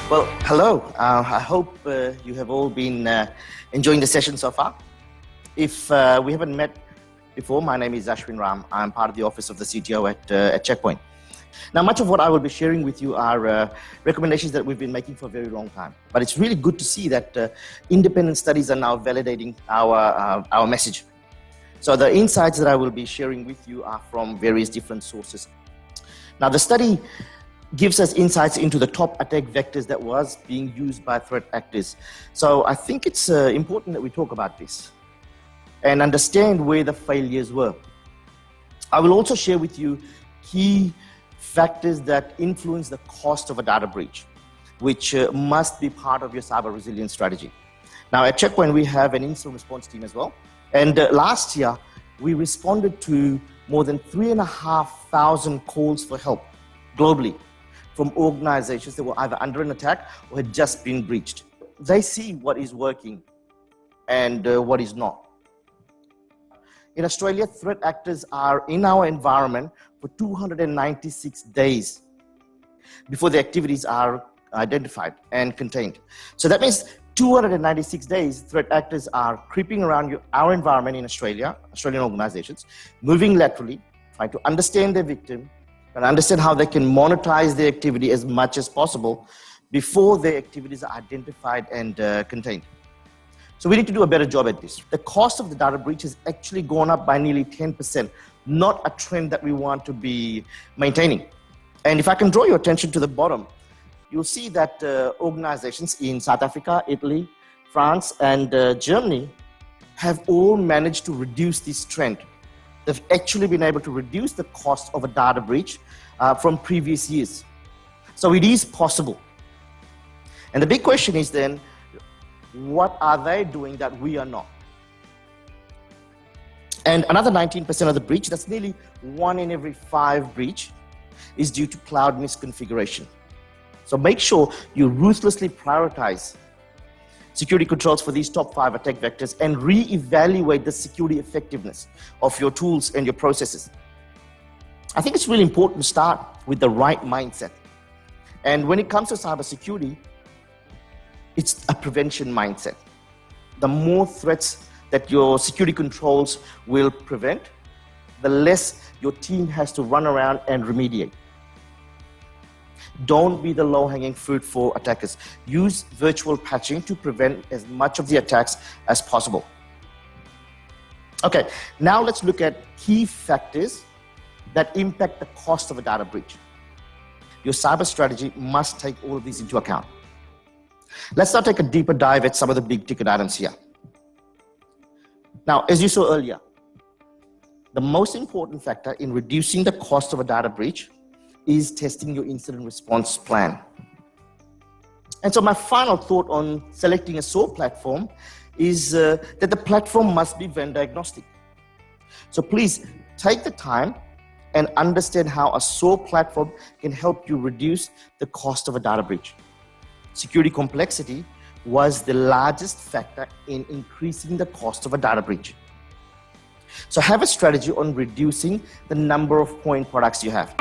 Well, hello. I hope you have all been enjoying the session so far. If we haven't met before, my name is Ashwin. I'm part of the office of the CTO at Checkpoint. Now, much of what I will be sharing with you are recommendations that we've been making for a very long time. But it's really good to see that independent studies are now validating our message. So the insights that I will be sharing with you are from various different sources. Now, the study gives us insights into the top attack vectors that was being used by threat actors. So I think it's important that we talk about this and understand where the failures were. I will also share with you key factors that influence the cost of a data breach, which must be part of your cyber resilience strategy. Now at Checkpoint, we have an incident response team as well. And last year, we responded to more than 3,500 calls for help globally from organizations that were either under an attack or had just been breached. They see what is working and what is not. In Australia, threat actors are in our environment for 296 days before the activities are identified and contained. So that means 296 days, threat actors are creeping around our environment in Australia, Australian organizations, moving laterally, trying to understand their victim, and understand how they can monetize their activity as much as possible before their activities are identified and contained. So we need to do a better job at this. The cost of the data breach has actually gone up by nearly 10%, not a trend that we want to be maintaining. And if I can draw your attention to the bottom, you'll see that organizations in South Africa, Italy, France, and Germany have all managed to reduce this trend. They've actually been able to reduce the cost of a data breach from previous years. So it is possible. And the big question is then, what are they doing that we are not? And another 19% of the breach, that's nearly 1 in every 5 breach, is due to cloud misconfiguration. So make sure you ruthlessly prioritize security controls for these top 5 attack vectors and re-evaluate the security effectiveness of your tools and your processes. I think it's really important to start with the right mindset. And when it comes to cybersecurity, it's a prevention mindset. The more threats that your security controls will prevent, the less your team has to run around and remediate. Don't be the low-hanging fruit for attackers. Use virtual patching to prevent as much of the attacks as possible. Okay, now let's look at key factors that impact the cost of a data breach. Your cyber strategy must take all of these into account. Let's now take a deeper dive at some of the big ticket items here. Now, as you saw earlier, the most important factor in reducing the cost of a data breach is testing your incident response plan. And so my final thought on selecting a SOAR platform is that the platform must be vendor agnostic. So please take the time and understand how a SOAR platform can help you reduce the cost of a data breach. Security complexity was the largest factor in increasing the cost of a data breach. So have a strategy on reducing the number of point products you have.